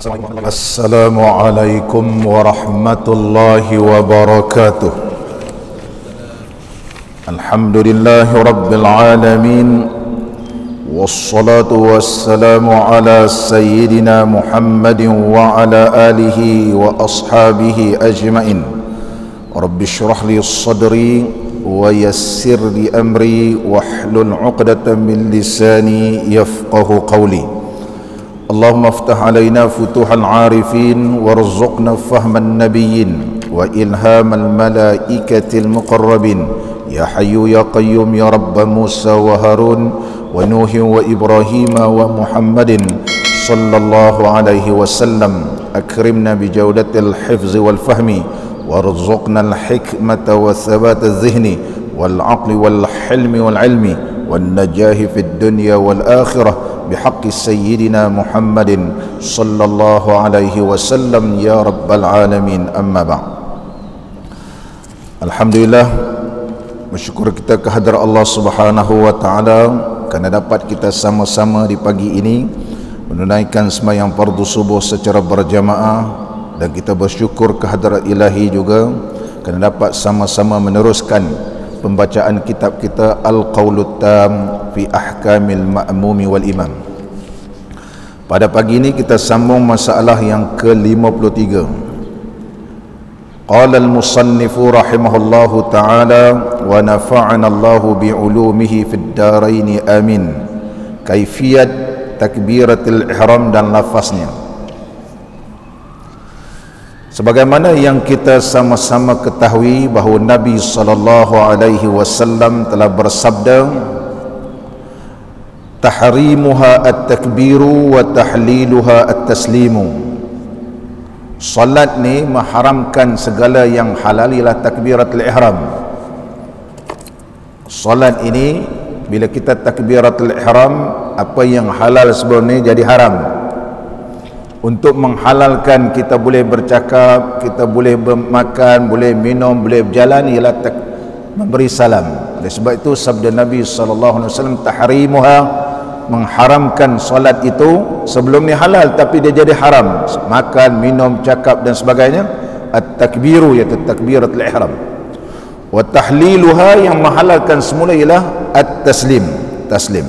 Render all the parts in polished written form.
Assalamualaikum warahmatullahi wabarakatuh. Alhamdulillahi rabbil alamin. Wassalatu wassalamu ala sayyidina Muhammadin wa ala alihi wa ashabihi ajma'in. Rabbi shrah li sadri wa yassir li amri wahlul 'uqdatam min lisani yafqahu qawli. اللهم افتح علينا فتوح العارفين وارزقنا فهم النبيين وإلهام الملائكة المقربين يا حي يا قيوم يا رب موسى وهارون ونوح وإبراهيم ومحمد صلى الله عليه وسلم. أكرمنا بجودة الحفظ والفهم وارزقنا الحكمة والثبات الذهني والعقل والحلم والعلم والنجاح في الدنيا والآخرة بحق سيدنا محمد صلى الله عليه وسلم يا رب العالمين. أما بعد. Alhamdulillah, bersyukur kita kehadrat Allah Subhanahu wa taala kerana dapat kita sama-sama di pagi ini menunaikan sembahyang fardu subuh secara berjamaah, dan kita bersyukur kehadrat Ilahi juga kerana dapat sama-sama meneruskan pembacaan kitab kita Al-Qawlut Tam fi Ahkamil Ma'mumi wal Imam. Pada pagi ini kita sambung masalah yang ke-53. Qala al-musannifu rahimahullahu ta'ala wa nafa'ana Allahu bi'ulumihi fid darain amin. Kaifiyat takbiratul ihram dan lafaznya. Sebagaimana yang kita sama-sama ketahui bahawa Nabi SAW telah bersabda, tahrimuha at-takbiru wa tahliluha at-taslimu. Salat ni mengharamkan segala yang halal ialah takbiratul ihram. Salat ini bila kita takbiratul ihram, apa yang halal sebelum ni jadi haram. Untuk menghalalkan kita boleh bercakap, kita boleh makan, boleh minum, boleh berjalan, ialah memberi salam. Oleh sebab itu sabda Nabi SAW, tahrimuha, mengharamkan solat itu sebelum ni halal tapi dia jadi haram, makan, minum, cakap dan sebagainya. At-takbiru iaitu takbiratul ihram. Wa tahliluha, yang menghalalkan semula ialah at-taslim, taslim.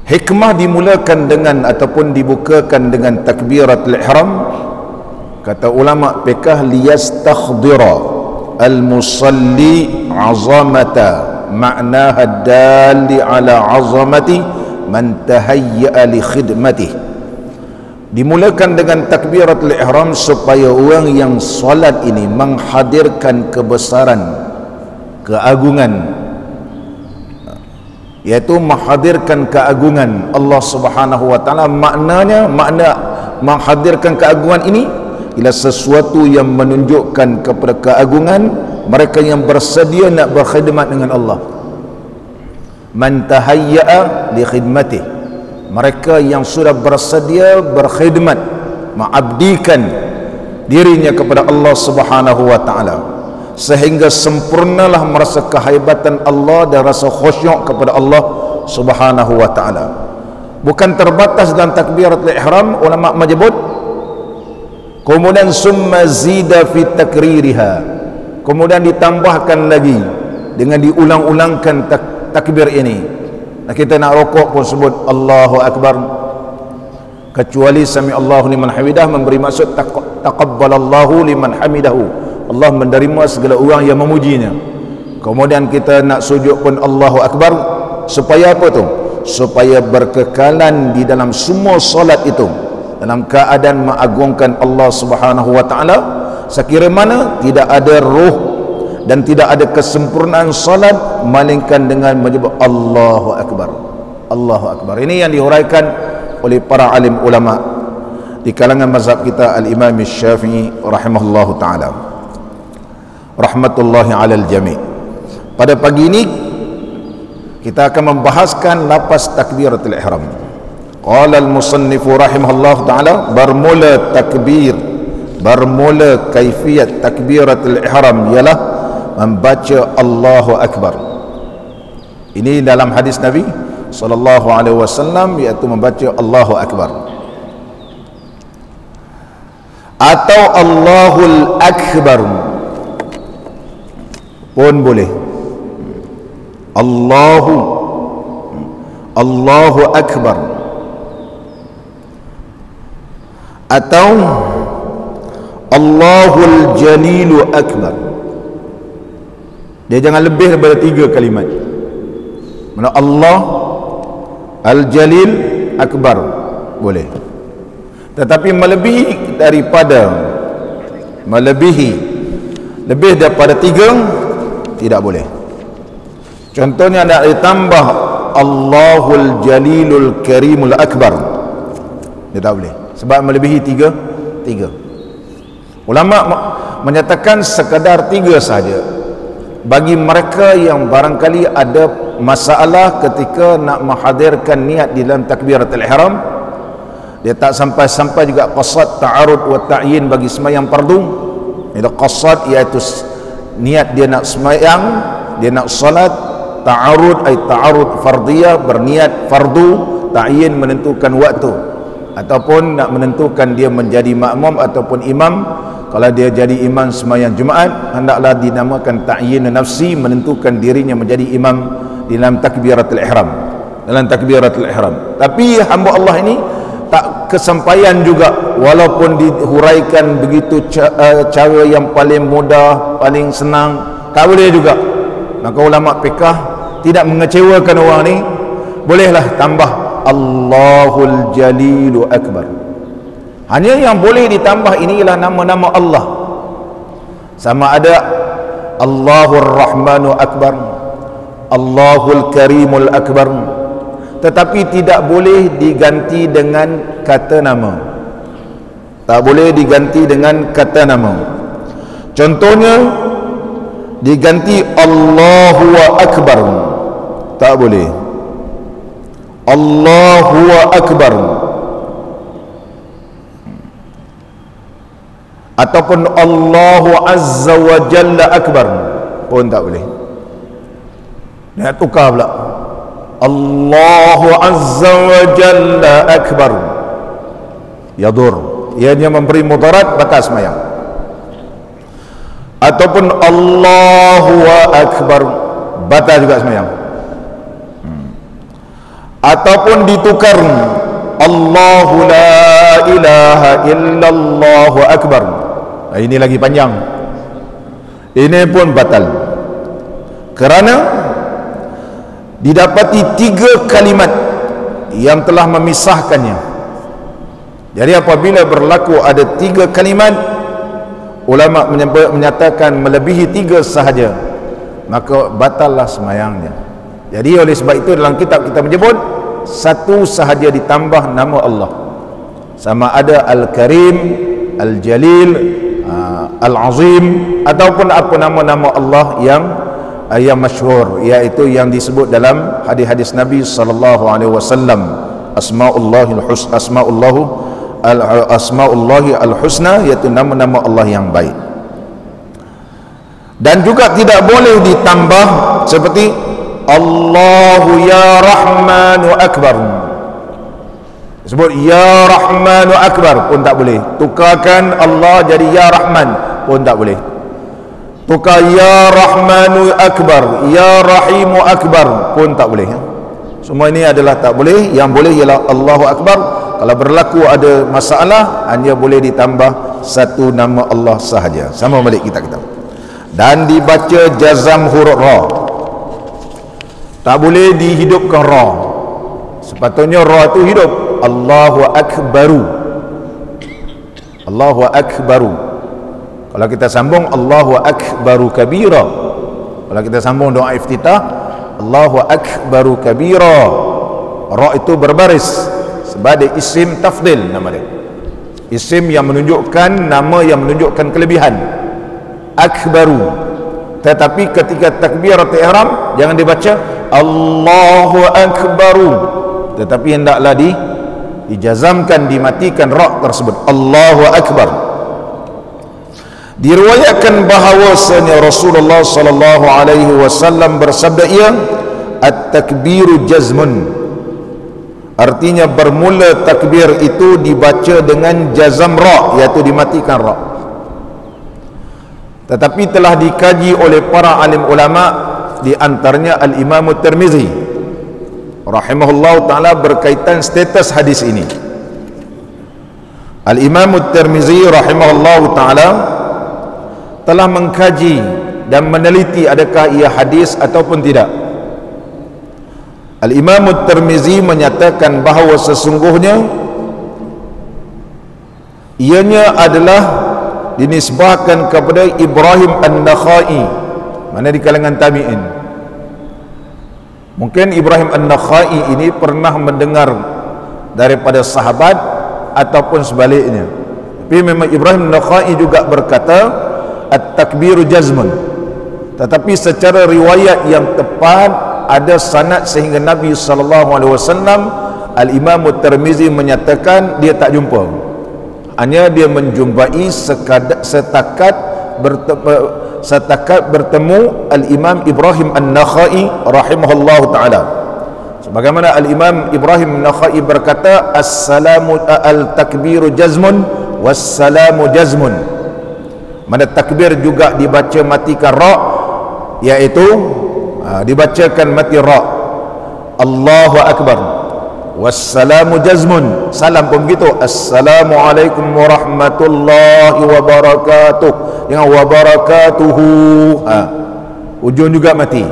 Hikmah dimulakan dengan ataupun dibukakan dengan takbiratul ihram, kata ulama fiqh, liyastakhdira al-musalli azamata ma'naha dalli ala azamati man tahayya'a li khidmatih. Dimulakan dengan takbiratul ihram supaya orang yang solat ini menghadirkan kebesaran, keagungan, iaitu menghadirkan keagungan Allah Subhanahu wa taala. Maknanya, makna menghadirkan keagungan ini ialah sesuatu yang menunjukkan kepada keagungan mereka yang bersedia nak berkhidmat dengan Allah. Man tahayya'a li khidmatih, mereka yang sudah bersedia berkhidmat, mengabdikan dirinya kepada Allah Subhanahu wa taala, sehingga sempurnalah merasa kehebatan Allah dan rasa khusyuk kepada Allah Subhanahu wa taala. Bukan terbatas dalam takbiratul ihram, ulama menyebut kemudian summa zida fi takririha, kemudian ditambahkan lagi dengan diulang-ulangkan takbir ini. Nah, kita nak rokok pun sebut Allahu Akbar, kecuali sami Allahu liman hamidah memberi maksud taqabbalallahu liman hamidahu, Allah menerima segala orang yang memujinya. Kemudian kita nak sujud pun Allahu Akbar, supaya apa tu? Supaya berkekalan di dalam semua solat itu dalam keadaan mengagungkan Allah Subhanahu wa taala, sekira mana tidak ada ruh dan tidak ada kesempurnaan solat melainkan dengan menyebut Allahu Akbar, Allahu Akbar. Ini yang dihuraikan oleh para alim ulama di kalangan mazhab kita Al-Imam Syafi'i rahimahullahu taala, rahmatullahi alal jami'. Pada pagi ini kita akan membahaskan lafaz takbiratul ihram. Qala al-musannifu rahimahullahu taala, bermula takbir, bermula kaifiyat takbiratul ihram ialah membaca Allahu Akbar. Ini dalam hadis Nabi sallallahu alaihi wasallam, iaitu membaca Allahu Akbar. atau Allahul Akbar pun boleh. Allahu Akbar atau Allahul Jalilu Akbar. Dia jangan lebih daripada 3 kalimat. Mana Allah Al-Jalil Akbar boleh, tetapi melebihi lebih daripada 3 tidak boleh. Contohnya nak ditambah Allahul Jalilul Karimul Akbar, dia tak boleh sebab melebihi 3. Ulama menyatakan sekadar 3 sahaja bagi mereka yang barangkali ada masalah ketika nak menghadirkan niat di dalam takbiratul ihram. Dia tak sampai juga qasad, ta'arud wa ta'yin bagi sembahyang fardu. Itu qasad iaitu niat dia nak sembahyang, dia nak salat. Ta'arud ay ta'arud fardiyah, berniat fardu. Ta'yin menentukan waktu ataupun nak menentukan dia menjadi makmum ataupun imam. Kalau dia jadi imam sembahyang Jumaat, hendaklah dinamakan ta'yin nafsi, menentukan dirinya menjadi imam di dalam takbiratul ihram, Tapi hamba Allah ini tak kesampaian juga, walaupun dihuraikan begitu cara yang paling mudah, paling senang, tak boleh juga. Maka ulama fiqh tidak mengecewakan orang ni, bolehlah tambah Allahul Jalilu Akbar. Hanya yang boleh ditambah ini ialah nama-nama Allah, sama ada Allahur Rahmanu Akbar, Allahul Karimul Akbar, tetapi tidak boleh diganti dengan kata nama. Tak boleh diganti dengan kata nama. Contohnya diganti Allahu Akbar, tak boleh. Allahu Akbar ataupun Allahu Azza wa Jalla Akbar pun tak boleh. Dia tukar pula, Allahu Azza wa Jalla Akbar, yadur, ianya memberi mudarat, batal sembahyang. Ataupun Allahu Akbar, batal juga sembahyang. Ataupun ditukar Allahu la ilaha illallah akbar, ini lagi panjang, ini pun batal kerana didapati 3 kalimat yang telah memisahkannya. Jadi apabila berlaku ada 3 kalimat, ulama menyatakan melebihi 3 sahaja, maka batallah sembahyangnya. Jadi oleh sebab itu dalam kitab kita menyebut 1 sahaja ditambah nama Allah, sama ada Al-Karim, Al-Jalil, Al-Azim, ataupun apa nama-nama Allah yang masyhur, iaitu yang disebut dalam hadis-hadis Nabi sallallahu alaihi wasallam, Asmaullahi al-husna, iaitu nama-nama Allah yang baik. Dan juga tidak boleh ditambah seperti Allahu ya Rahmanu Akbar, sebut ya Rahmanu Akbar pun tak boleh. Tukarkan Allah jadi ya Rahman pun tak boleh. Tukar ya Rahmanu Akbar, ya Rahimu Akbar pun tak boleh. Semua ini adalah tak boleh. Yang boleh ialah Allahu Akbar. Kalau berlaku ada masalah, hanya boleh ditambah 1 nama Allah sahaja. Sama balik kita. Dan dibaca jazam huruf ra, tak boleh dihidupkan ra. Sepatutnya ra itu hidup. Allahu Akbaru, Allahu Akbaru. Kalau kita sambung Allahu Akbaru kabira. Kalau kita sambung doa iftitah Allahu Akbaru kabira, ra itu berbaris sebagai isim tafdil, nama dia, isim yang menunjukkan, nama yang menunjukkan kelebihan, Akbaru. Tetapi ketika takbiratul ihram jangan dibaca Allahu Akbaru, tetapi hendaklah dijazamkan, dimatikan ra tersebut, Allahu Akbar. Diriwayatkan bahawasanya Rasulullah sallallahu alaihi wasallam bersabda, ia at-takbiru jazmun Artinya bermula takbir itu dibaca dengan jazam ra, iaitu dimatikan ra. Tetapi telah dikaji oleh para alim ulama, di antaranya Al-Imam Tirmizi rahimahullah ta'ala berkaitan status hadis ini. Al-Imam Tirmizi rahimahullah ta'ala telah mengkaji dan meneliti adakah ia hadis ataupun tidak. Al-Imam Tirmizi menyatakan bahawa sesungguhnya ianya adalah dinisbahkan kepada Ibrahim An-Nakhai, mana di kalangan tabi'in. Mungkin Ibrahim An-Nakhai ini pernah mendengar daripada sahabat ataupun sebaliknya. Tapi memang Ibrahim An-Nakhai juga berkata at-takbiru jazmun, tetapi secara riwayat yang tepat ada sanad sehingga Nabi SAW, Al-Imam Tirmizi menyatakan dia tak jumpa, hanya dia menjumpai setakat bertemu Al-Imam Ibrahim An-Nakhai rahimahullah ta'ala. Sebagaimana Al-Imam Ibrahim An-Nakhai berkata, as-salamu al-takbiru jazmun was-salamu jazmun. Mana takbir juga dibaca matikan ra, iaitu dibacakan mati ra, Allahu Akbar, wassalamu jazmun, salam pun begitu, assalamualaikum warahmatullahi wabarakatuh, dengan wabarakatuhu, ujung juga mati.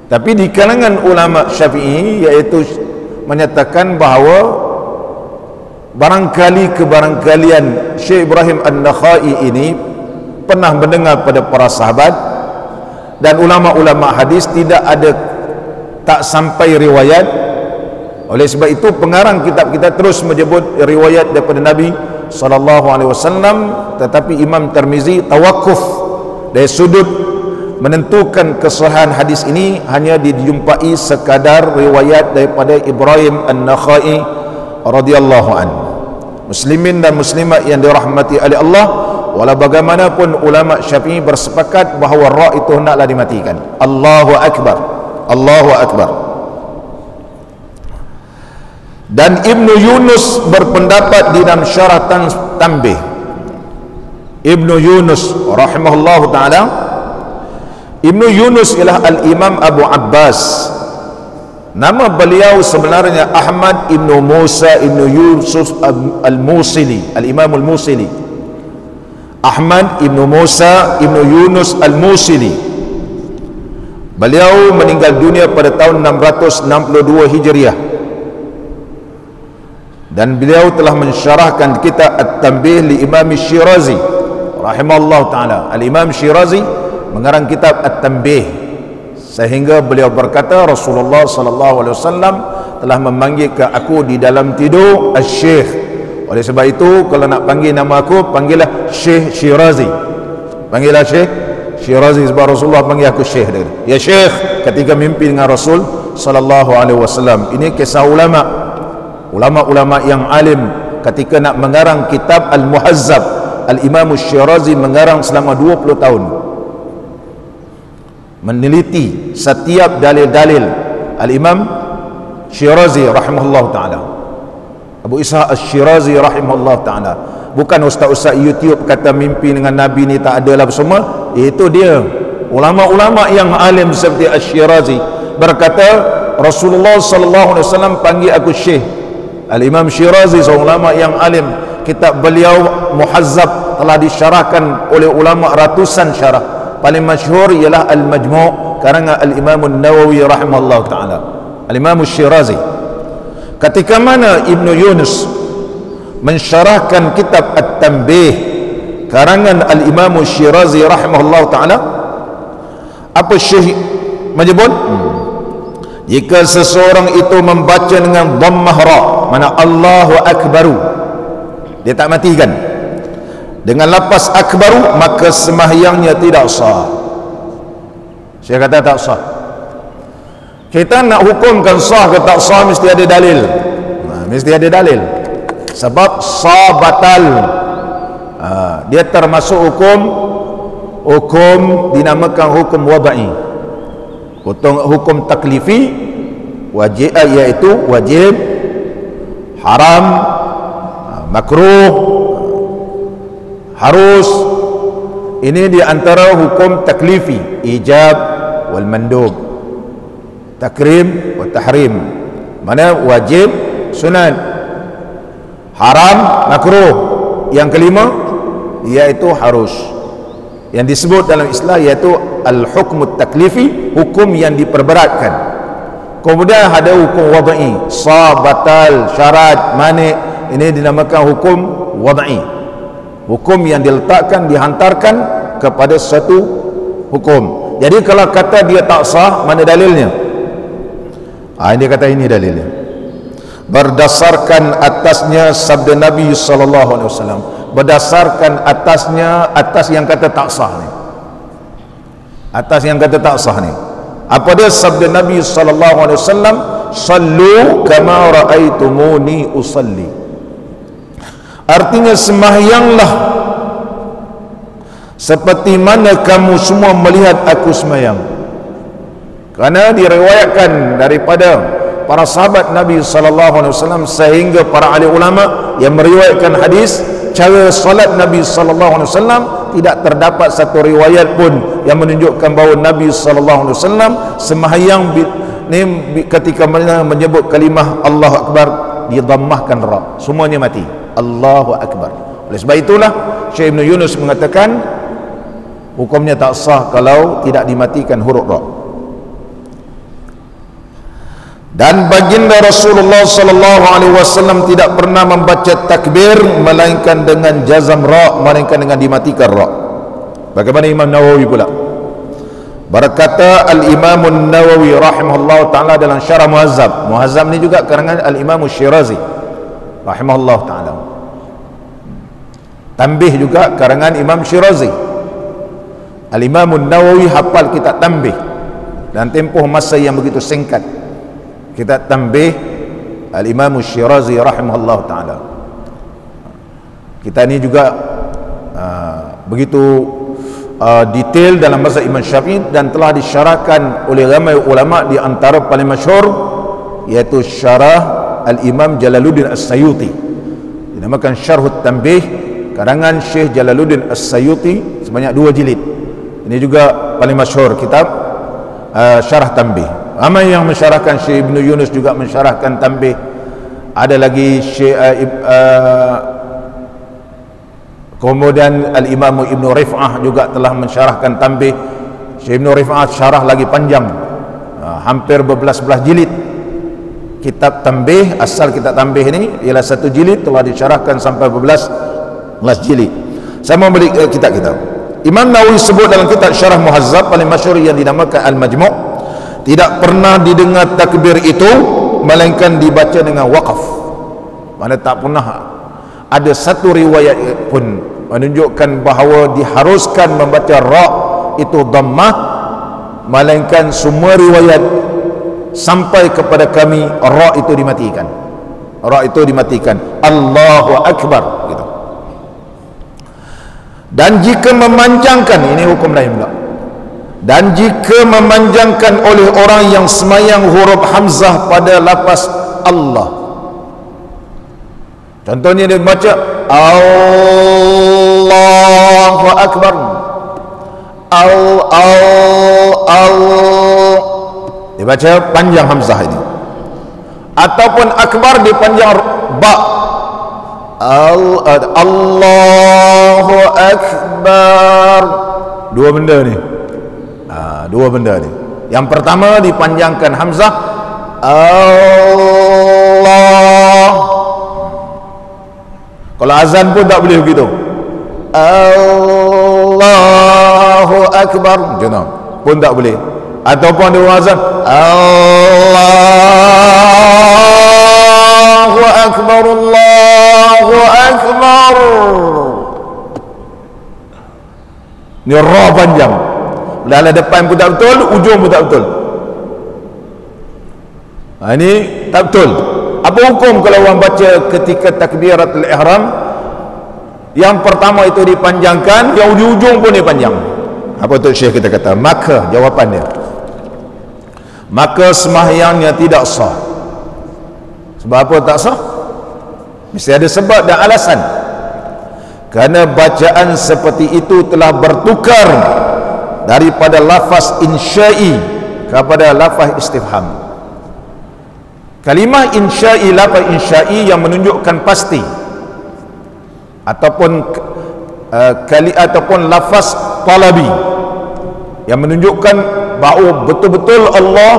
Tapi di kalangan ulama Syafi'i iaitu menyatakan bahawa barangkali kebarangkalian Syekh Ibrahim An-Nakhai ini pernah mendengar pada para sahabat, dan ulama-ulama hadis tidak ada, tak sampai riwayat. Oleh sebab itu pengarang kitab kita terus menyebut riwayat daripada Nabi SAW, tetapi Imam Tirmizi tawakuf dari sudut menentukan kesahihan hadis ini hanya dijumpai sekadar riwayat daripada Ibrahim An-Nakhai radhiyallahu anhu. Muslimin dan muslimat yang dirahmati oleh Allah, walau bagaimanapun ulama Syafi'i bersepakat bahawa ra itu hendaklah dimatikan. Allahu Akbar, Allahu Akbar. Dan Ibnu Yunus berpendapat di dalam syarah Tanbih, Ibnu Yunus rahimahullahu ta'ala, Ibnu Yunus ialah Al-Imam Abu Abbas. Nama beliau sebenarnya Ahmad Ibnu Musa Ibnu Yusuf Al-Musili, Al-Imam Al-Musili, Ahmad Ibnu Musa Ibnu Yunus Al-Musili. Beliau meninggal dunia pada tahun 662 Hijriah, dan beliau telah mensyarahkan kitab At-Tanbih li Imam Syirazi rahimahullah ta'ala. Al-Imam Syirazi mengarang kitab At-Tanbih, sehingga beliau berkata Rasulullah SAW telah memanggil ke aku di dalam tidur Al-Syekh. Oleh sebab itu kalau nak panggil nama aku, panggillah Syekh Syirazi, panggillah Syekh Syirazi, sebab Rasulullah panggil aku Syekh dia. Ya Syekh, ketika mimpi dengan Rasul SAW. Ini kisah ulama-ulama yang alim ketika nak mengarang kitab Al-Muhazzab. Al-Imam Syirazi mengarang selama 20 tahun, meneliti setiap dalil-dalil. Al-Imam Syirazi rahimahullah ta'ala, Abu Ishaq Al-Syirazi rahimahullah ta'ala, bukan ustaz-ustaz YouTube kata mimpi dengan Nabi ni tak adalah semua. Itu dia ulama-ulama yang alim seperti Al-Syirazi berkata Rasulullah SAW panggil aku Syekh. Al-Imam Syirazi seorang ulama yang alim, kitab beliau Muhazzab telah disyarahkan oleh ulama ratusan syarah. Paling masyhur ialah Al-Majmu' karangan Al-Imam An-Nawawi rahimahullah ta'ala. Al-Imam Syirazi, ketika mana Ibnu Yunus mensyarahkan kitab At-Tanbih karangan Al-Imam Syirazi rahimahullah ta'ala, apa Syekh menyebut? Jika seseorang itu membaca dengan dhammah ra, mana Allahu Akbaru, dia tak matikan dengan lafaz akbaru, maka sembahyangnya tidak sah. Saya kata tak sah. Kita nak hukumkan sah ke tak sah mesti ada dalil. Mesti ada dalil. Sebab sah batal. Dia termasuk hukum dinamakan hukum wadai. Hukum taklifi wajib, iaitu wajib, haram, makruh, harus. Ini di antara hukum taklifi, ijab wal mandub, takrim wa tahrim. Mana wajib, sunat, haram, makruh. Yang kelima iaitu harus, yang disebut dalam Islam iaitu al-hukmut taklifi, hukum yang diperberatkan. Kemudian ada hukum wad'i, sah, batal, syarat, mani'. Ini dinamakan hukum wad'i, hukum yang diletakkan, dihantarkan kepada satu hukum. Jadi kalau kata dia tak sah, mana dalilnya? Dia kata ini dalilnya, berdasarkan atasnya sabda Nabi SAW, berdasarkan atasnya, atas yang kata tak sah ni, atas yang kata tak sah ni. Apa dia sabda Nabi SAW? Sallu kama ra'aitumuni usalli. Artinya sembahyanglah seperti mana kamu semua melihat aku sembahyang. Kerana diriwayatkan daripada para sahabat Nabi SAW sehingga para ahli ulama yang meriwayatkan hadis cara salat Nabi SAW, tidak terdapat satu riwayat pun yang menunjukkan bahawa Nabi SAW sembahyang ketika menyebut kalimah Allahu Akbar didammahkan ra, semuanya mati, Allahu Akbar. Oleh sebab itulah Syekh Ibn Yunus mengatakan hukumnya tak sah kalau tidak dimatikan huruf ra. Dan baginda Rasulullah SAW tidak pernah membaca takbir melainkan dengan jazam ra, melainkan dengan dimatikan ra. Bagaimana Imam Nawawi pula? Berkata Al-Imam Nawawi rahimahullah ta'ala dalam syarah Muhazzab. Muhazzab ni juga karangan Al-Imam Syirazi rahimahullah ta'ala. Tanbih juga karangan Imam Syirazi. Al-Imam Nawawi hafal kitab Tanbih dan tempoh masa yang begitu singkat. Kitab Tanbih Al-Imam Syirazi rahimahullah ta'ala. Kita ni juga begitu detail dalam mazhab Imam Syafi'i dan telah disyarahkan oleh ramai ulama, di antara paling masyhur iaitu syarah Al-Imam Jalaluddin As-Sayuti, dinamakan Syarhut Tanbih karangan Syekh Jalaluddin As-Sayuti, sebanyak 2 jilid. Ini juga paling masyhur kitab Syarah Tanbih. Ramai yang mensyarahkan, Syekh Ibn Yunus juga mensyarahkan Tanbih. Ada lagi Syekh kemudian Al-Imam Ibn Rif'ah juga telah mensyarahkan Tanbih. Syekh Ibn Rif'ah syarah lagi panjang, hampir berbelas-belas jilid. Kitab Tanbih, asal kitab Tanbih ini ialah 1 jilid, telah disyarahkan sampai berbelas jilid. Saya mau beli kitab-kitab. Imam Nawawi sebut dalam kitab Syarah Muhazzab paling masyhur yang dinamakan Al-Majmu', tidak pernah didengar takbir itu melainkan dibaca dengan waqaf. Mana tak pernah ada satu riwayat pun menunjukkan bahawa diharuskan membaca ra itu dhammah, melainkan semua riwayat sampai kepada kami ra itu dimatikan. Ra itu dimatikan, Allahu Akbar gitu. Dan jika memanjangkan, ini hukum lain pula. Dan jika memanjangkan oleh orang yang semayang huruf hamzah pada lafaz Allah, contohnya dia baca Allahu Akbar, dia baca panjang hamzah ini, ataupun akbar dipanjang ba, Allahu Akbar. Dua benda ni, dua benda ni. Yang pertama dipanjangkan hamzah Allah. Kalau azan pun tak boleh begitu, Allahu Akbar macam pun tak boleh. Ataupun dia azan Allahu Akbar, Allahu Akbar, ni ra panjang, dalam depan pun tak betul, ujung pun tak betul. Ini tak betul. Apa hukum kalau orang baca ketika takbiratul ihram, yang pertama itu dipanjangkan, yang di ujung pun dipanjang? Apa tu Syekh kita kata? Maka jawapan dia, maka sembahyangnya tidak sah. Sebab apa tak sah? Mesti ada sebab dan alasan. Kerana bacaan seperti itu telah bertukar daripada lafaz insya'i kepada lafaz istifham. Kalimah insya'i, lafaz insya'i yang menunjukkan pasti, ataupun ataupun lafaz talabi yang menunjukkan bahawa betul-betul Allah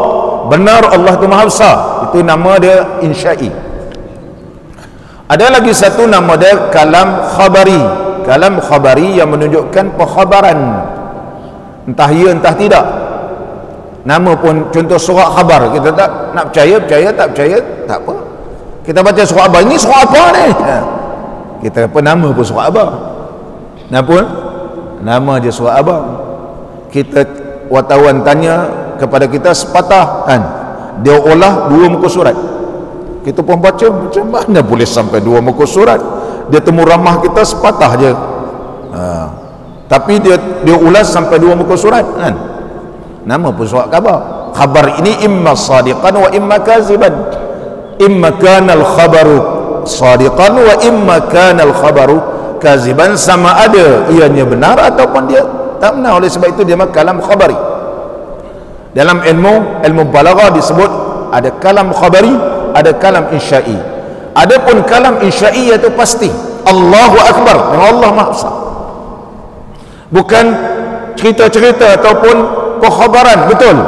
benar, Allah itu Maha Besar, itu nama dia insya'i. Ada lagi satu nama dia kalam khabari. Kalam khabari yang menunjukkan perkhabaran, entah ya entah tidak. Nama pun contoh surat khabar, kita tak nak percaya, tak percaya, tak apa. Kita baca surat khabar, ini surat apa ni? Kita apa nama pun surat khabar. Nama dia surat khabar. Kita wartawan tanya kepada kita sepatah kan, dia olah 2 muka surat. Kita pun baca, macam mana boleh sampai 2 muka surat? Dia temu ramah kita sepatah je. Tapi dia ulas sampai 2 muka surat kan. Nama pun surat khabar. Khabar ini imma sadiqan wa imma kaziban. Imma kana al-khabaru sadiqan wa imma kana al-khabaru kaziban, sama ada ianya benar ataupun dia tak benar. Oleh sebab itu dia kalam khabari. Dalam ilmu balaghah disebut ada kalam khabari, ada kalam insya'i. Adapun kalam insya'i iaitu pasti Allahu Akbar, Allah Maha Besar. Bukan cerita-cerita ataupun khabaran, betul.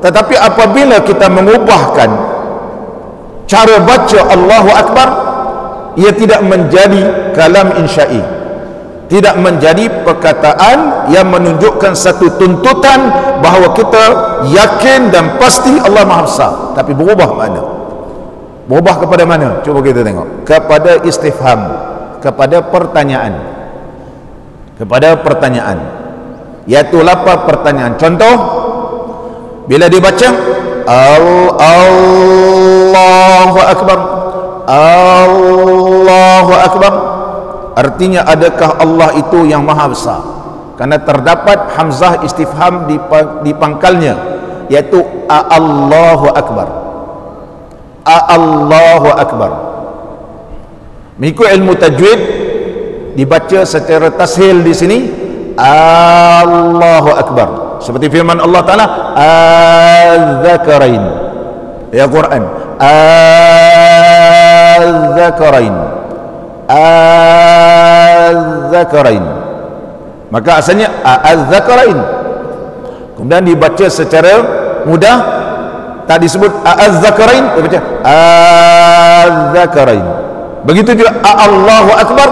Tetapi apabila kita mengubahkan cara baca Allahu Akbar, ia tidak menjadi kalam insya'i, tidak menjadi perkataan yang menunjukkan satu tuntutan bahawa kita yakin dan pasti Allah Maha Besar, tapi berubah makna. Berubah kepada mana? Cuba kita tengok. Kepada istifham, kepada pertanyaan. Kepada pertanyaan, iaitu lapar pertanyaan. Contoh, bila dibaca Allahu Akbar, Allahu Akbar, artinya adakah Allah itu yang Maha Besar? Karena terdapat hamzah istifham di pangkalnya, iaitu Allahu Akbar, Allahu Akbar. Mengikut ilmu tajwid, dibaca secara tashil di sini Allahu Akbar, seperti firman Allah Ta'ala Az-Zakarain, ya Quran, Az-Zakarain, Az-Zakarain. Maka asalnya Az-Zakarain, kemudian dibaca secara mudah, tak disebut Az-Zakarain, dibaca Az-Zakarain. Begitu juga Allahu Akbar,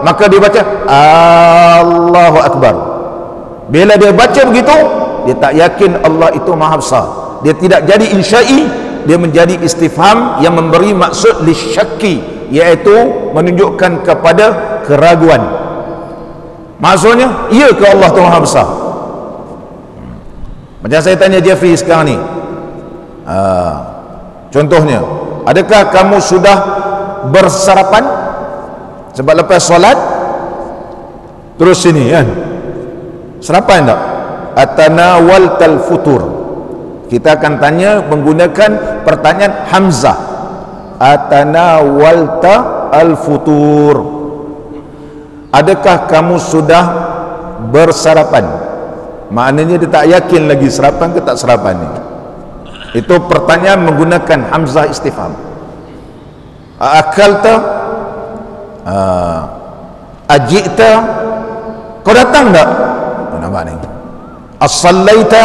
maka dia baca Allahu Akbar. Bila dia baca begitu, dia tak yakin Allah itu Maha Besar. Dia tidak jadi insya'i, dia menjadi istifham yang memberi maksud lisyakki, iaitu menunjukkan kepada keraguan. Maksudnya, iya ke Allah itu Maha Besar? Macam saya tanya Jeffrey sekarang ni, contohnya, adakah kamu sudah bersarapan? Sebab lepas solat terus sini kan, sarapan tak? Atanawaltal futur. Kita akan tanya menggunakan pertanyaan hamzah. Atanawalta al futur, adakah kamu sudah bersarapan? Maknanya dia tak yakin lagi sarapan ke tak sarapan ni. Itu pertanyaan menggunakan hamzah istifham. Akalta, ajita, kau datang tak? Nampak ni. As-sallaita.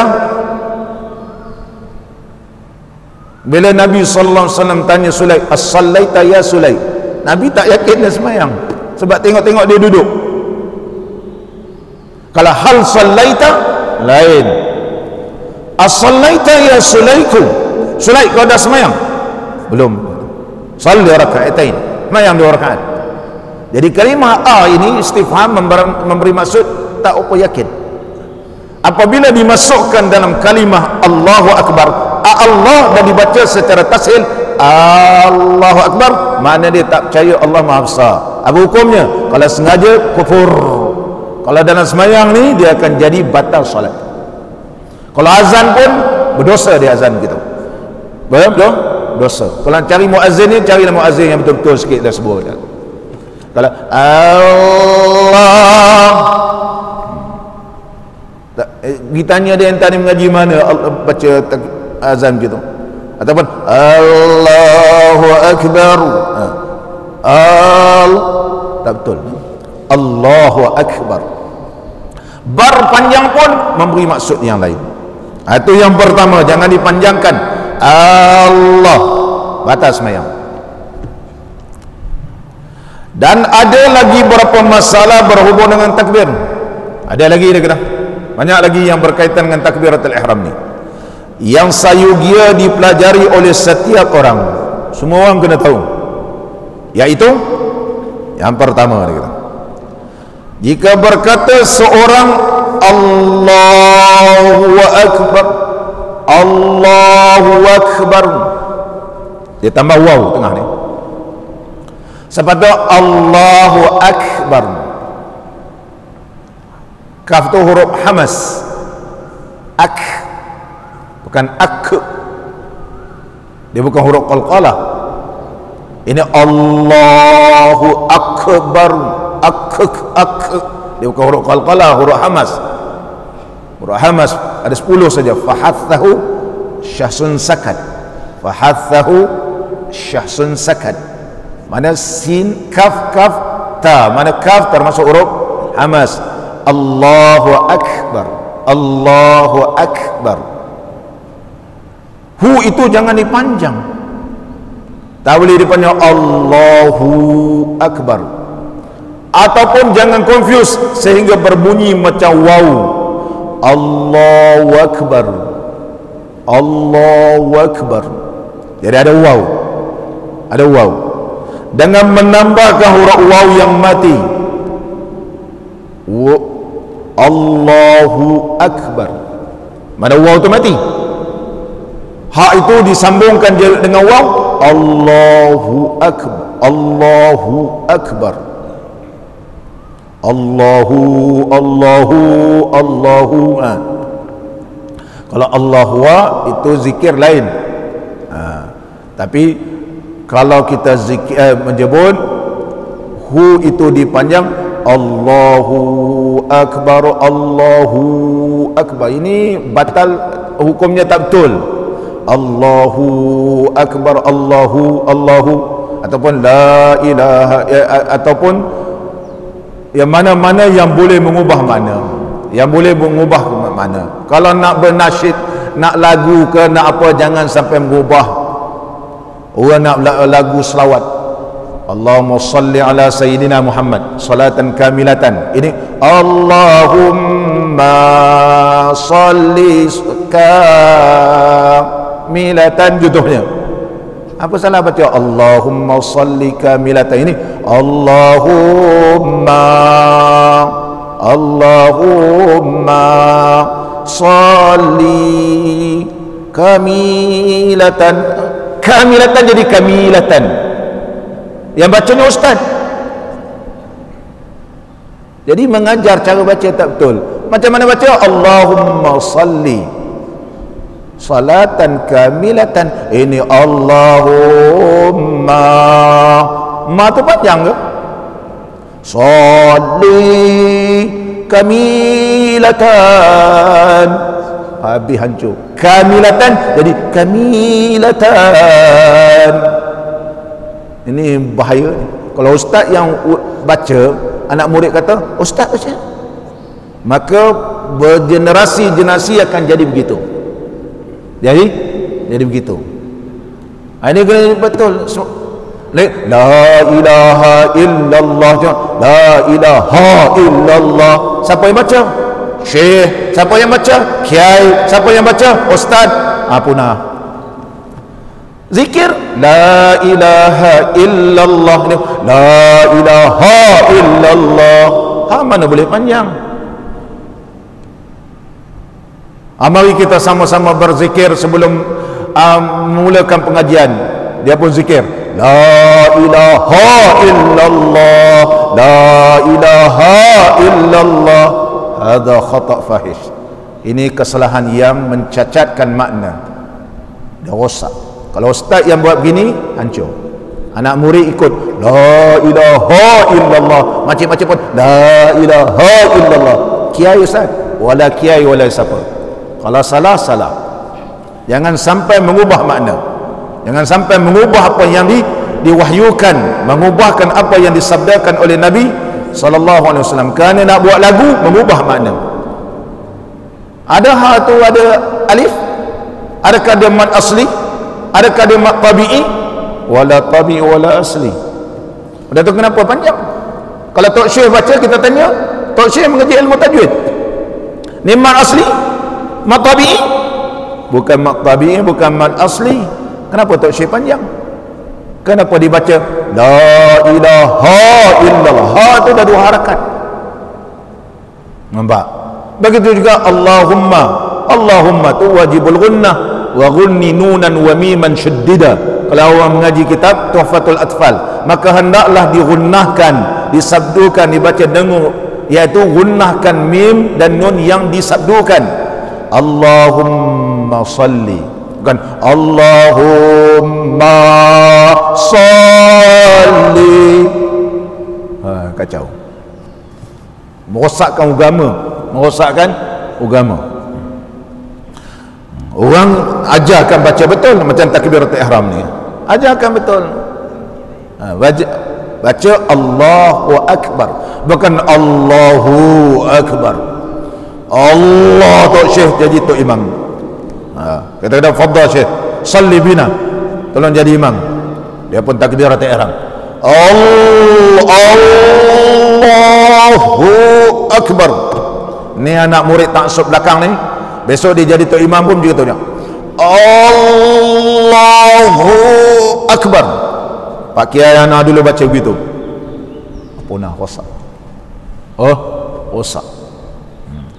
Bila Nabi sallallahu alaihi wasallam tanya Sulaik, as-sallaita ya Sulaik, Nabi tak yakin dia semayang, sebab tengok-tengok dia duduk. Kalau hal sallaita lain, as-sallaita ya Sulaiku, Sulaik kau dah semayang? Belum. Salli raka'atain, semayang 2 rakaat. Jadi kalimah ini istifham memberi maksud tak apa yakin. Apabila dimasukkan dalam kalimah Allahu Akbar, Allah dan dibaca secara tashil Allahu Akbar, makna dia tak percaya Allah Maha Besar. Apa hukumnya? Kalau sengaja, kufur. Kalau dalam semayang ni, dia akan jadi batal solat. Kalau azan pun berdosa dia azan gitu. Betul? Dosa. Kalau cari muazzin ni, carilah muazzin yang betul-betul sikit dah sebut. Kalau Allah, ditanya dia entah ni mengaji mana baca azan gitu, ataupun Allahu Akbar, tak betul. Allahu Akbar, bar panjang pun memberi maksud yang lain. Itu yang pertama, jangan dipanjangkan. Allah, batas semayang. Dan ada lagi beberapa masalah berhubung dengan takbir. Ada lagi dia kata, banyak lagi yang berkaitan dengan takbiratul ihram ni, yang sayugia dipelajari oleh setiap orang, semua orang kena tahu. Yaitu yang pertama dia kata, jika berkata seorang Allahu Akbar, Allahu Akbar, dia tambah waw tengah ni, sebab tu Allahu Akbar, kaf tu huruf hamas, ak, bukan ak, dia bukan huruf qalqalah. Ini Allahu Akbar, ak, dia bukan huruf qalqalah, huruf hamas. Huruf hamas ada 10 saja. Fahathahu syahsun sakat, fahathahu syahsun sakat. Mana sin, kaf, kaf, ta. Mana kaf termasuk huruf hamas. Allahu Akbar, Allahu Akbar. Hu itu jangan dipanjang, tak boleh dipanjang Allahu Akbar. Ataupun jangan confuse sehingga berbunyi macam waw. Allahu Akbar, Allahu Akbar. Jadi ada waw, ada waw, dengan menambahkan huruf waw yang mati. Allahu Akbar, mana waw itu mati, ha itu disambungkan dengan waw. Allahu Akbar, Allahu Akbar, Allahu, Allahu, Allahu. Kalau Allahu itu zikir lain. Tapi kalau kita zikir menyebut hu itu dipanjang Allahu Akbar, Allahu Akbar, ini batal, hukumnya tak betul. Allahu Akbar, Allahu, Allahu, ataupun la ilaha, ataupun yang mana-mana yang boleh mengubah makna, yang boleh mengubah makna. Kalau nak bernasyid, nak lagu ke nak apa, jangan sampai mengubah. Orang nak lagu selawat, Allahumma salli ala sayyidina Muhammad salatan kamilatan, ini Allahumma salli kamilatan contohnya. Apa salah baca Allahumma salli kamilatan? Ini Allahumma, Allahumma salli kamilatan. Kamilatan jadi kamilatan, yang bacanya ustaz. Jadi mengajar cara baca tak betul. Macam mana baca Allahumma salli salatan kamilatan, ini Allahumma, ma tu panjang ke? Salli kamilatan, habis hancur. Kamilatan jadi kamilatan. Ini bahaya ni. Kalau ustaz yang baca, anak murid kata ustaz baca, maka bergenerasi-generasi akan jadi begitu. Jadi begitu. Ini kena betul. La ilaha illallah, la ilaha illallah. Siapa yang baca? Syekh. Siapa yang baca? Kiai. Siapa yang baca? Ustaz. Punah. Zikir la ilaha illallah, la ilaha illallah, mana boleh panjang. Mari kita sama-sama berzikir sebelum memulakan pengajian. Dia pun zikir la ilaha illallah, la ilaha illallah. Hadha khata' fahish. Ini kesalahan yang mencacatkan makna, dia rosak. Kalau ustaz yang buat begini, hancur. Anak murid ikut la ilaha illallah, macam-macam pun la ilaha illallah. Kiai ustaz, wala kiai wala siapa. Kalau salah, salah. Jangan sampai mengubah makna, jangan sampai mengubah apa yang diwahyukan, mengubahkan apa yang disabdakan oleh Nabi sallallahu alaihi wasallam. Kerana nak buat lagu, mengubah makna. Ada ha tu ada alif, adakah dia mad asli, adakah dia mad tabi'i? Wala tabi'i wala asli. Dah tu kenapa panjang? Kalau Tok Syekh baca, kita tanya, Tok Syekh mengaji ilmu tajwid, ni mad asli, mad tabi'i? Bukan mad tabi'i, bukan mad asli. Kenapa Tok Syekh panjang? Kenapa dibaca la ilaha illallah? Ha tu dah dua harakat. Nampak? Begitu juga Allahumma. Allahumma tu wajibul gunnah, wa gunni nunan wa miman syaddida. Kalau orang mengaji kitab Tuhfatul Atfal, maka hendaklah digunnahkan, disabdukan, dibaca dengung, iaitu gunnahkan mim dan nun yang disabdukan. Allahumma salli, bukan Allahumma salli. Kacau, merosakkan agama, merosakkan agama. Orang ajarkan baca betul, macam takbiratul ihram ni, ajarkan betul. Baca Allahu Akbar, bukan Allahu Akbar. Allah Tok Syekh jadi Tok Imam. Kata-kata fadhal Syekh, salli bina, tolong jadi imam. Dia pun takbiratul ihram, Allahu Akbar. Ni anak murid taksub belakang ni, besok dia jadi Tok Imam pun juga tu dia, Allahu Akbar. Pak Kiai anak dulu baca begitu, apa nak rosak? Oh, rosak.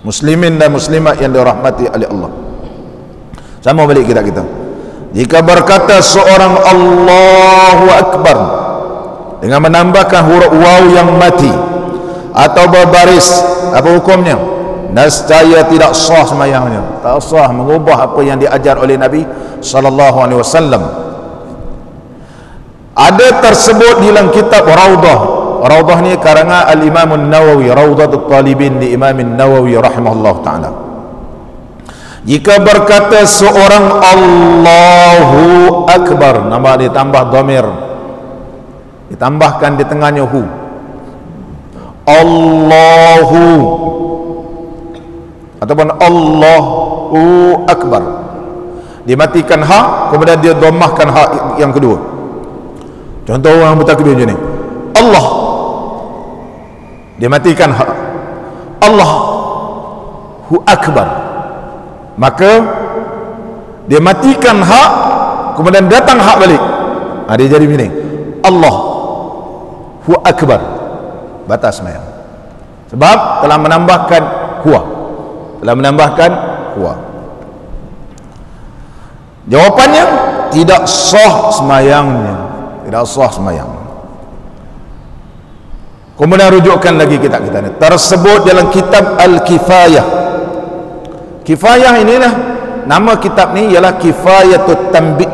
Muslimin dan muslimat yang dirahmati oleh Allah, sama balik kita. Jika berkata seorang Allahu Akbar dengan menambahkan huruf waw yang mati atau berbaris, apa hukumnya? Nescaya tidak sah sembahyangnya, tak sah, mengubah apa yang diajar oleh Nabi sallallahu alaihi wasallam. Ada tersebut di dalam kitab Raudah. Raudah ni karangan al-Imam An-Nawawi, Raudatul Talibin di Imam An-Nawawi rahimahullah taala. Jika berkata seorang Allahu Akbar, nama ditambah dhamir, ditambahkan di tengahnya hu, Allahu, ataupun Allahu Akbar, dimatikan ha, kemudian dia dhammahkan ha yang kedua. Contoh orang bertakbir macam ni, Allah, dia matikan ha, Allahu Akbar, maka dia matikan ha, kemudian datang ha balik, dia jadi begini, Allahu Akbar, batas sembahyang, sebab telah menambahkan huwa, telah menambahkan huwa. Jawapannya tidak sah sembahyangnya, tidak sah sembahyang. Kemudian rujukkan lagi kita ni tersebut dalam kitab Al-Kifayah. Kifayah inilah nama kitab ni, ialah Kifayatut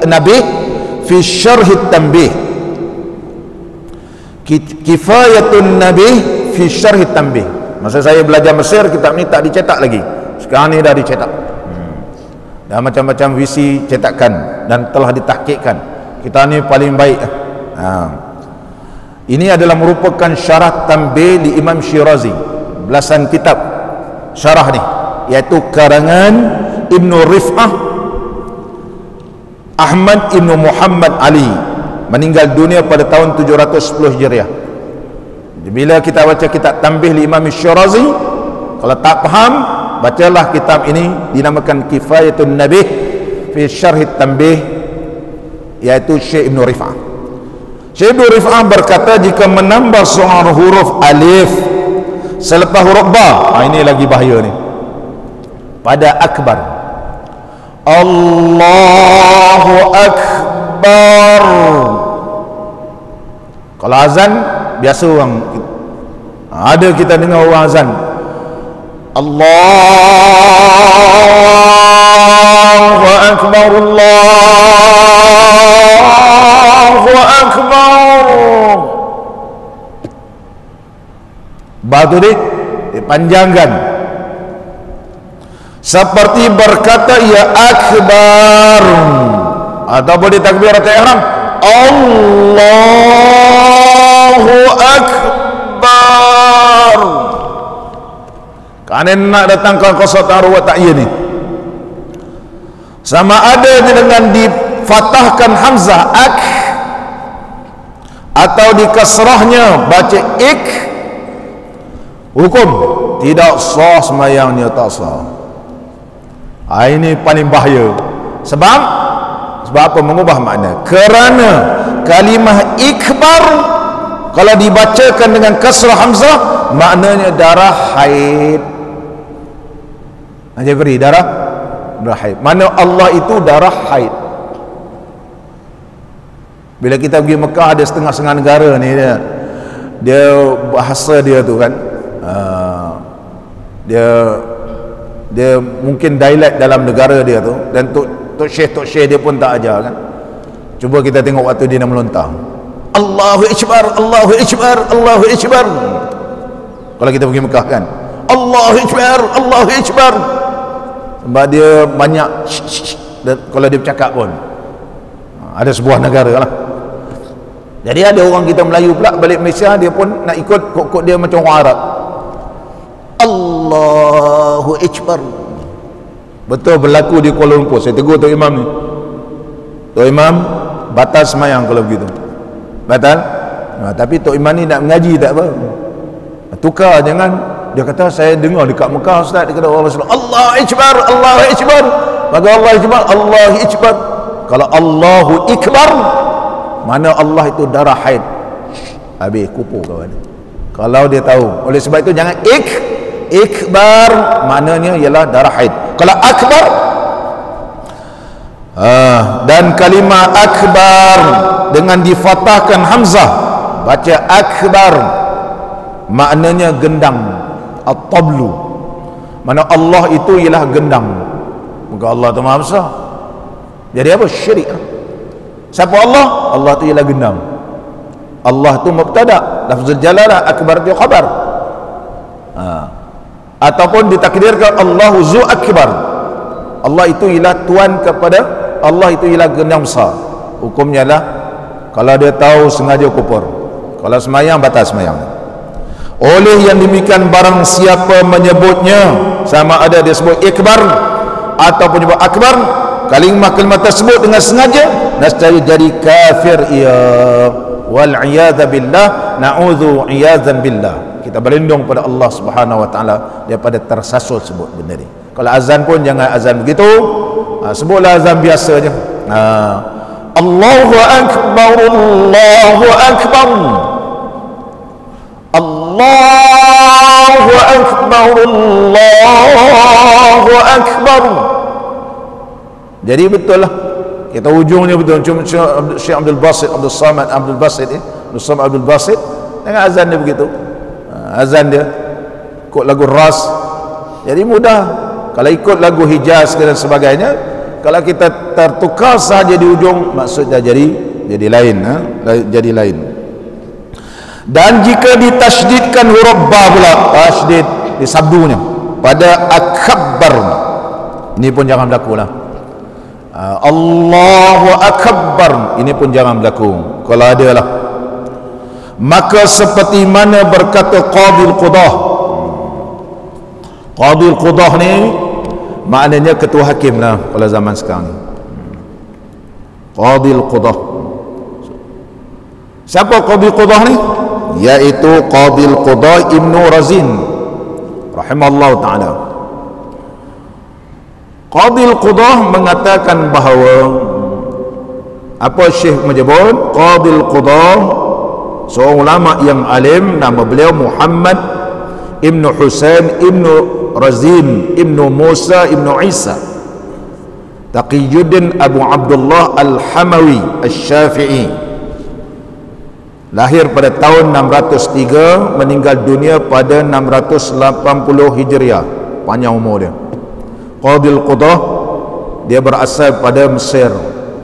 Nabih fi Syarhit Tanbih. Kifayatun Nabih fi Syarhit Tanbih. Masa saya belajar Mesir, kitab ni tak dicetak lagi. Sekarang ni dah dicetak. Dah macam-macam visi cetakan dan telah ditahqiqkan. Kitab ni paling baik. Ini adalah merupakan syarah Tanbih di Imam Syirazi. Belasan kitab syarah ni, iaitu karangan Ibnu Rif'ah Ahmad Ibnu Muhammad Ali, meninggal dunia pada tahun 710 Hijriah. Bila kita baca kitab Tanbih li Imam Syirazi, kalau tak faham, bacalah kitab ini, dinamakan Kifayatun Nabih fi Syarhit Tanbih, iaitu Syekh Ibnu Rif'ah. Syekh Ibnu Rif'ah berkata, jika menambah seorang huruf alif selepas huruf ba, ini lagi bahaya ni, pada akbar, Allahu Akbar. Kalau azan biasa orang, ada kita dengar orang azan Allahu Akbar, Allahu Akbar. Batu dipanjangkan seperti berkata ya akbar, ataupun di takbiratul ihram Allahu Akbar. Kerana nak datangkan qasat arwah ta'yin ni, sama ada dengan difatahkan hamzah ak, atau di kasrahnya baca ik, hukum tidak sah semayangnya, tak sah. Ini paling bahaya. Sebab apa? Mengubah makna. Kerana kalimah ikbar kalau dibacakan dengan kasrah hamzah, maknanya darah haid. Jabri, darah haid. Mana Allah itu darah haid. Bila kita pergi Mekah, ada setengah-setengah negara ni, dia bahasa dia tu kan, dia mungkin dialek dalam negara dia tu, dan Tok Syekh dia pun tak ajar kan. Cuba kita tengok waktu dia nak melontar, Allahu Akbar, Allahu Akbar, Allahu Akbar. Kalau kita pergi Mekah kan, Allahu Akbar, Allahu Akbar. Sebab dia banyak kalau dia bercakap pun ada sebuah negara lah. Jadi ada orang kita Melayu pula balik Malaysia, dia pun nak ikut kok dia macam orang Arab. Allahu Akbar. Betul berlaku di Kuala Lumpur. Saya tegur Tok Imam ni, Tok Imam batal semayang kalau begitu, batal. Tapi Tok Imam ni nak mengaji tak apa, tukar jangan. Dia kata saya dengar dekat Mekah Ustaz, dia kata Allah Akbar, Allahu Akbar. Bagi Allah Akbar, Allahu Akbar. Kalau Allahu Akbar, mana Allah itu darah haid, habis kupu kawan. Kalau dia tahu. Oleh sebab itu jangan ikbar, maknanya ialah darah haid. Kalau akbar, dan kalimah akbar dengan difatahkan hamzah, baca akbar, maknanya gendang, at-tablu. Mana Allah itu ialah gendang. Maka Allah itu Maha Besar. Jadi apa? Syirik. Siapa Allah? Allah itu ialah gendang. Allah itu mubtada, lafzul jalalah, akbar itu khabar. Ataupun ditakdirkan Allahu zu akbar, Allah itu ialah tuan kepada, Allah itu ialah gendang besar. Hukumnya lah kalau dia tahu sengaja kufur, kalau semayang batal semayang. Oleh yang demikian, barang siapa menyebutnya, sama ada dia sebut ikbar ataupun menyebut akbar, kalimah tersebut dengan sengaja, nescaya jadi kafir ia. Wal iyadza billah, na'udzu iyadzan billah. Kita berlindung pada Allah Subhanahu wa taala daripada tersasul sebut benda ni. Kalau azan pun jangan azan begitu, sebutlah azan biasa je. Allahu Akbar, Allahu Akbar, Allahu Akbar, Allahu Akbar. Jadi betul lah, kita ujungnya betul. Cuma Syekh Abdul Basit, Abdul Samad Abdul Basit Abdul Basit dengan azan dia begitu. Azan dia ikut lagu Ras, jadi mudah. Kalau ikut lagu Hijaz dan sebagainya, kalau kita tertukar saja di ujung, maksudnya jadi lain, jadi lain. Dan jika ditasydidkan huruf ba pula, tasydid di sabdunya pada akbar, ini pun jangan berlaku lah. Allahu Akbar, ini pun jangan berlaku. Kalau ada lah, maka seperti mana berkata Qadil Qudah. Qadil Qudah ni maknanya ketua hakim lah pada zaman sekarang ni. Qadil Qudah. Siapa Qadil Qudah ni? Iaitu Qadil Qudah Ibnu Razin rahimallahu ta'ala. Qadil Qudah mengatakan bahawa, apa Syekh menyebut, Qadil Qudah seorang ulama yang alim, nama beliau Muhammad Ibnu Husain Ibnu Razin Ibnu Musa Ibnu Isa Taqiyuddin Abu Abdullah Al-Hamawi Al-Syafi'i, lahir pada tahun 603, meninggal dunia pada 680 Hijriah. panjang umur dia. Qadil Qudah dia berasal pada Mesir.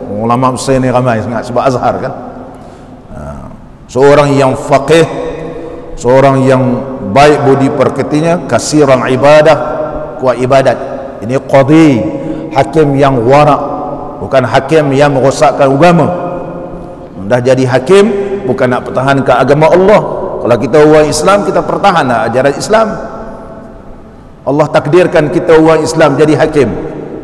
Ulama Mesir ni ramai sangat sebab Azhar kan. Seorang yang faqih, seorang yang baik budi pekertinya, kasiran ibadah, kuat ibadat. Ini qadhi, hakim yang wara', bukan hakim yang merosakkan agama. Dah jadi hakim bukan nak pertahankan agama Allah. Kalau kita orang Islam, kita pertahankan ajaran Islam. Allah takdirkan kita orang Islam jadi hakim,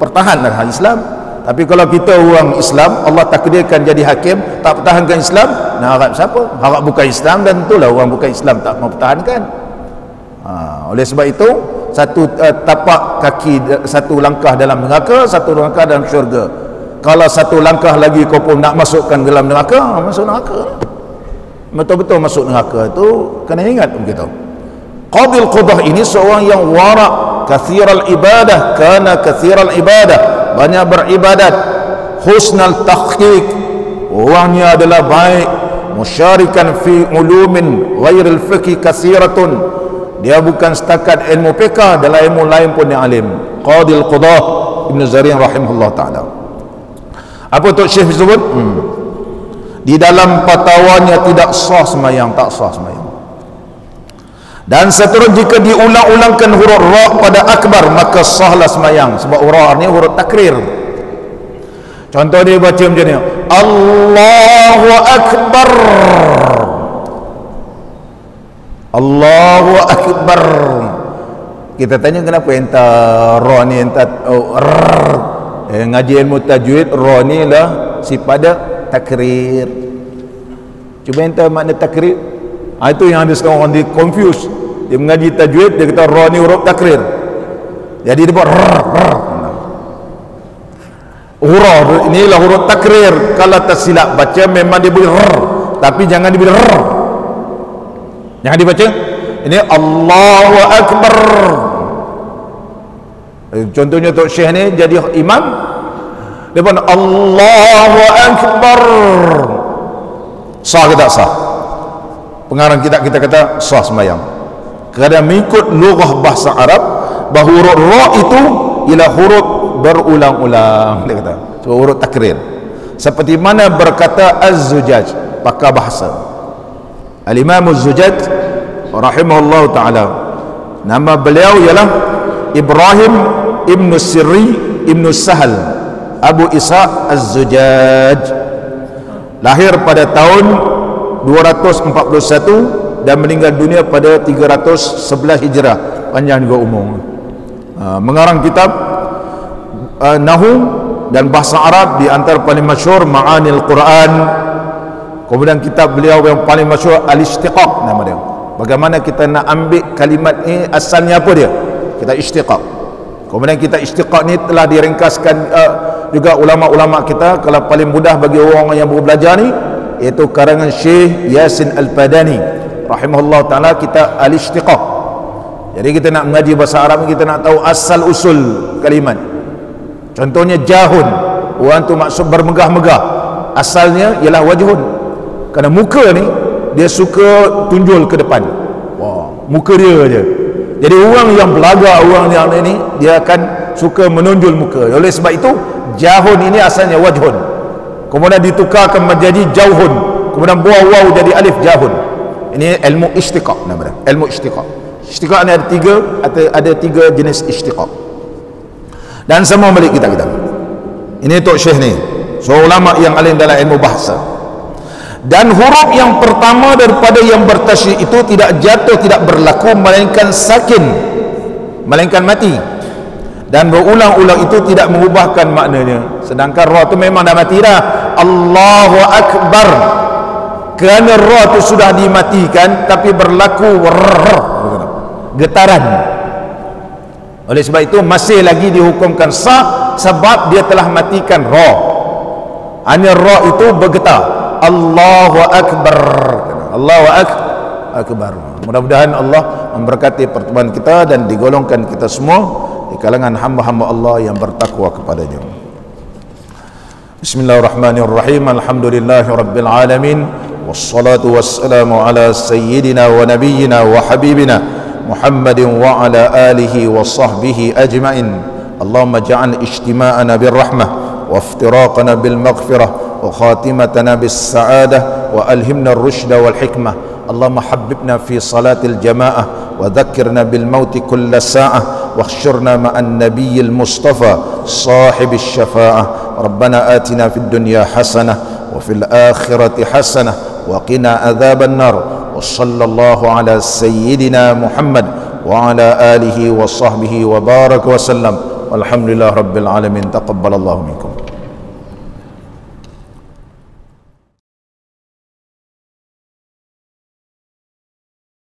pertahankan Islam. Tapi kalau kita orang Islam, Allah takdirkan jadi hakim, tak pertahankan Islam, nak harap siapa? Harap bukan Islam, dan itulah orang bukan Islam tak mau pertahankan. Oleh sebab itu, satu tapak kaki, satu langkah dalam neraka, satu langkah dalam syurga. Kalau satu langkah lagi kau pun nak masukkan dalam neraka, masuk neraka. Betul-betul masuk neraka itu kena ingat begitu. Qadil Qudah ini seorang yang wara', kathiral ibadah, kana kathiral ibadah, banyak beribadat, husnal tahqiq, orangnya adalah baik, musyarikan fi ulumin ghairil fiqh kathiratun, dia bukan setakat ilmu fiqh, dalam ilmu lain pun dia alim. Qadil Qudah Ibn Zarin rahimahullah ta'ala. Apa Tok Syekh sebut? Di dalam fatwanya tidak sah semayang, tak sah semayang. Dan seterusnya jika diulang-ulangkan huruf ra pada akbar, maka sahlah semayang, sebab ra ni huruf takrir. Contoh dia baca macam ni, Allahu Akbar, Allahu Akbar. Kita tanya kenapa entah ra ni entah ngaji ilmu tajwid, ra ni lah sifat dia takrir. Cuba entah makna takrir. Itu yang ada sekarang orang dia confuse. Dia mengaji tajwid, dia kata ra ni huruf takrir, jadi dia buat huruf inilah huruf takrir. Kalau tersilap baca memang dia beri tapi jangan diberi jangan dibaca ini Allahu Akbar. Contohnya Tok Syekh ni jadi imam, dia pun Allahu Akbar. Sah ke tak sah? Pengarang kita kata sah sembahyang, kerana mengikut lughah bahasa Arab bahawa huruf ra itu ialah huruf berulang-ulang, dia kata sebab huruf takrir. Seperti mana berkata Az-Zujaj, pakar bahasa, Al-Imam Az-Zujaj rahimahullah ta'ala, nama beliau ialah Ibrahim Ibn Sirri Ibn Sahal Abu Ishaq Az-Zujaj, lahir pada tahun 241 dan meninggal dunia pada 311 Hijrah, panjang juga umur. Mengarang kitab Nahu dan bahasa Arab, di antara paling masyhur Ma'anil Quran. Kemudian kitab beliau yang paling masyhur Al-Ishtiqaq, nama dia. Bagaimana kita nak ambil kalimat ni asalnya apa dia? Kita istiqaq. Kemudian kita istiqaq ni telah diringkaskan juga ulama-ulama kita. Kalau paling mudah bagi orang yang baru belajar ni, iaitu karangan Syekh Yasin Al-Padani rahimahullah ta'ala, kita Al-Ishtiqaq. Jadi kita nak mengaji bahasa Arab, kita nak tahu asal usul kalimat. Contohnya jahun, orang tu maksud bermegah-megah, asalnya ialah wajhun, kerana muka ni dia suka tunjul ke depan. Wah, muka dia je. Jadi orang yang belaga, orang yang ini, dia akan suka menonjol muka. Oleh sebab itu jahun ini asalnya wajhun, kemudian ditukarkan menjadi jauhun, kemudian buah waw jadi alif, jahun. Ini ilmu istiqaq nama dia, ilmu istiqaq. Istiqaq ni ada tiga jenis istiqaq, dan semua milik kita. Ini Tok Syekh ni seorang ulama yang alim dalam ilmu bahasa. Dan huruf yang pertama daripada yang bertasydid itu tidak jatuh, tidak berlaku, melainkan sakin, melainkan mati. Dan berulang-ulang itu tidak mengubahkan maknanya. Sedangkan ra tu memang dah mati dah. Allahu Akbar, kerana ra tu sudah dimatikan, tapi berlaku getaran. Oleh sebab itu masih lagi dihukumkan sah, sebab dia telah matikan ra. Hanya ra itu bergetar. Allahu Akbar, Allahu Akbar. Mudah-mudahan Allah memberkati pertemuan kita dan digolongkan kita semua di kalangan hamba-hamba Allah yang bertakwa kepadanya. Bismillahirrahmanirrahim. Alhamdulillahi rabbil alamin, wassalatu wassalamu ala sayyidina wa nabiyyina wa habibina محمد وعلى آله وصحبه أجمعين. اللهم اجعل اجتماعنا بالرحمة وافتراقنا بالمغفرة وخاتمتنا بالسعادة وألهمنا الرشد والحكمة. اللهم حببنا في صلاة الجماعة وذكرنا بالموت كل ساعة واحشرنا مع النبي المصطفى صاحب الشفاعة. ربنا آتنا في الدنيا حسنة وفي الآخرة حسنة وقنا عذاب النار. وصلى الله على سيدنا محمد وعلى آله وصحبه وبارك وسلم والحمد لله رب العالمين. تقبل الله منكم.